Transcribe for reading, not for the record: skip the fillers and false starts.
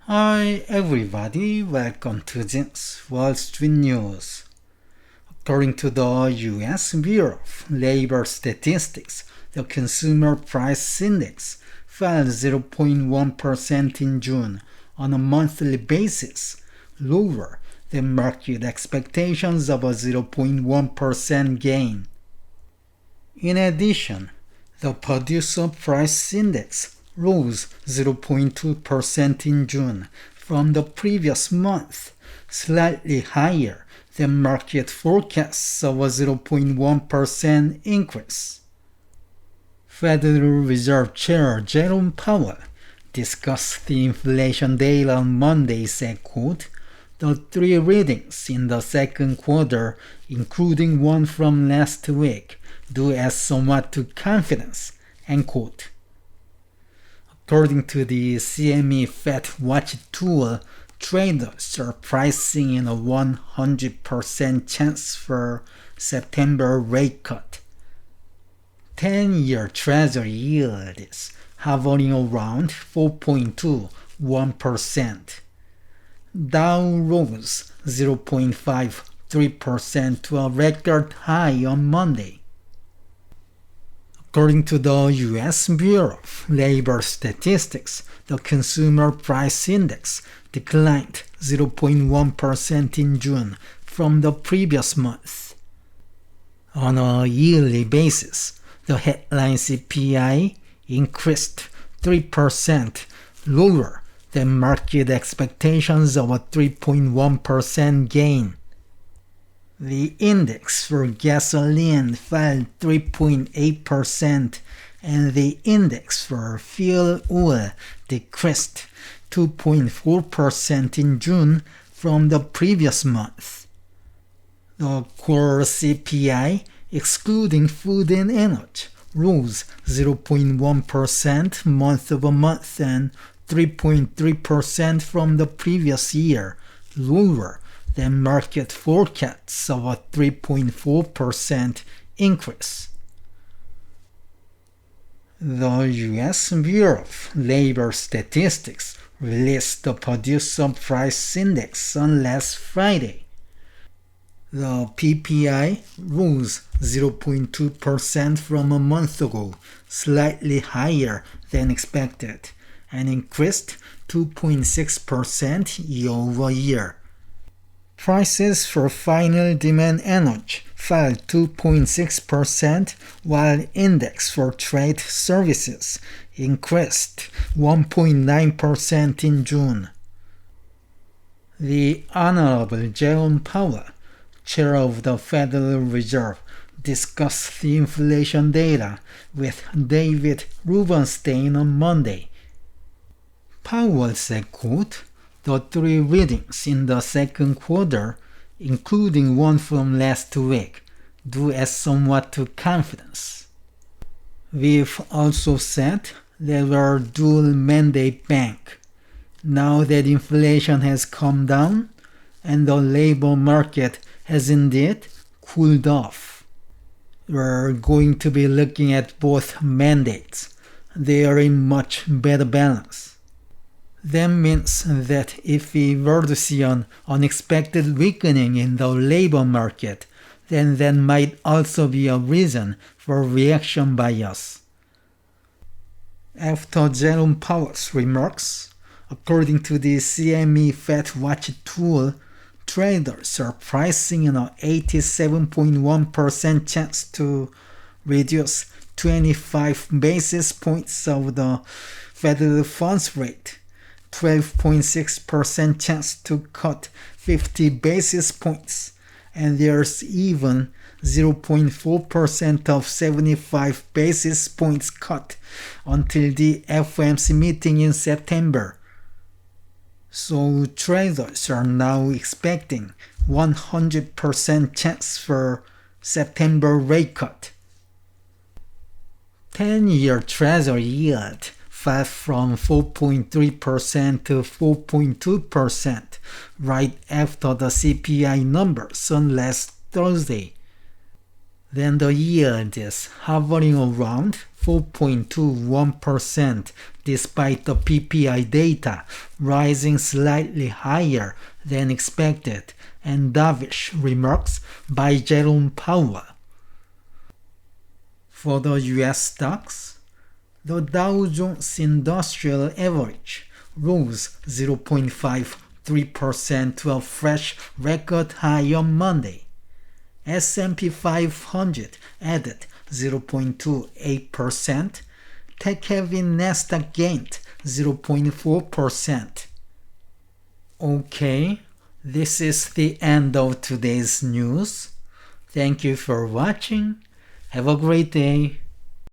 Hi everybody, welcome to this Wall Street News. According to the U.S. Bureau of Labor Statistics, the Consumer Price Index fell 0.1% in June on a monthly basis, lower than market expectations of a 0.1% gain. In addition, the Producer Price Index rose 0.2% in June from the previous month, slightly higher than market forecasts of a 0.1% increase. Federal Reserve Chair Jerome Powell discussed the inflation data on Monday, said, quote, "The three readings in the second quarter, including one from last week, do add somewhat to confidence," end quote. According to the CME FedWatch Tool, traders are pricing in a 100% chance for September rate cut. 10-year Treasury yield is hovering around 4.21%. Dow rose 0.53% to a record high on Monday. According to the U.S. Bureau of Labor Statistics, the Consumer Price Index declined 0.1% in June from the previous month. On a yearly basis, the headline CPI increased 3%, lower than market expectations of a 3.1% gain. The index for gasoline fell 3.8% and the index for fuel oil decreased 2.4% in June from the previous month. The core CPI, excluding food and energy, rose 0.1% month-over-month and 3.3% from the previous year, lower than market forecasts of a 3.4% increase. The U.S. Bureau of Labor Statistics released the Producer Price Index on last Friday. The PPI rose 0.2% from a month ago, slightly higher than expected, and increased 2.6% year-over-year. Prices for final demand energy fell 2.6%, while index for trade services increased 1.9% in June. The Honorable Jerome Powell, Chair of the Federal Reserve, discussed the inflation data with David Rubenstein on Monday. Powell said, quote, "The three readings in the second quarter, including one from last week, do add somewhat to confidence. We've also said that we're a dual mandate bank. Now that inflation has come down and the labor market has indeed cooled off, we're going to be looking at both mandates. They are in much better balance. That means that if we were to see an unexpected weakening in the labor market, then that might also be a reason for reaction by us." After Jerome Powell's remarks, according to the CME FedWatch Tool, traders are pricing in an 87.1% chance to reduce 25 basis points of the federal funds rate, 12.6% chance to cut 50 basis points, and there's even 0.4% of 75 basis points cut until the FOMC meeting in September. So traders are now expecting 100% chance for September rate cut. 10-year Treasury yield fell from 4.3% to 4.2% right after the CPI numbers on last Thursday. Then the yield is hovering around 4.21% despite the PPI data rising slightly higher than expected and dovish remarks by Jerome Powell. For the US stocks, the Dow Jones Industrial Average rose 0.53% to a fresh record high on Monday. S&P 500 added 0.28%, tech-heavy Nasdaq gained 0.4%. Okay, this is the end of today's news. Thank you for watching. Have a great day.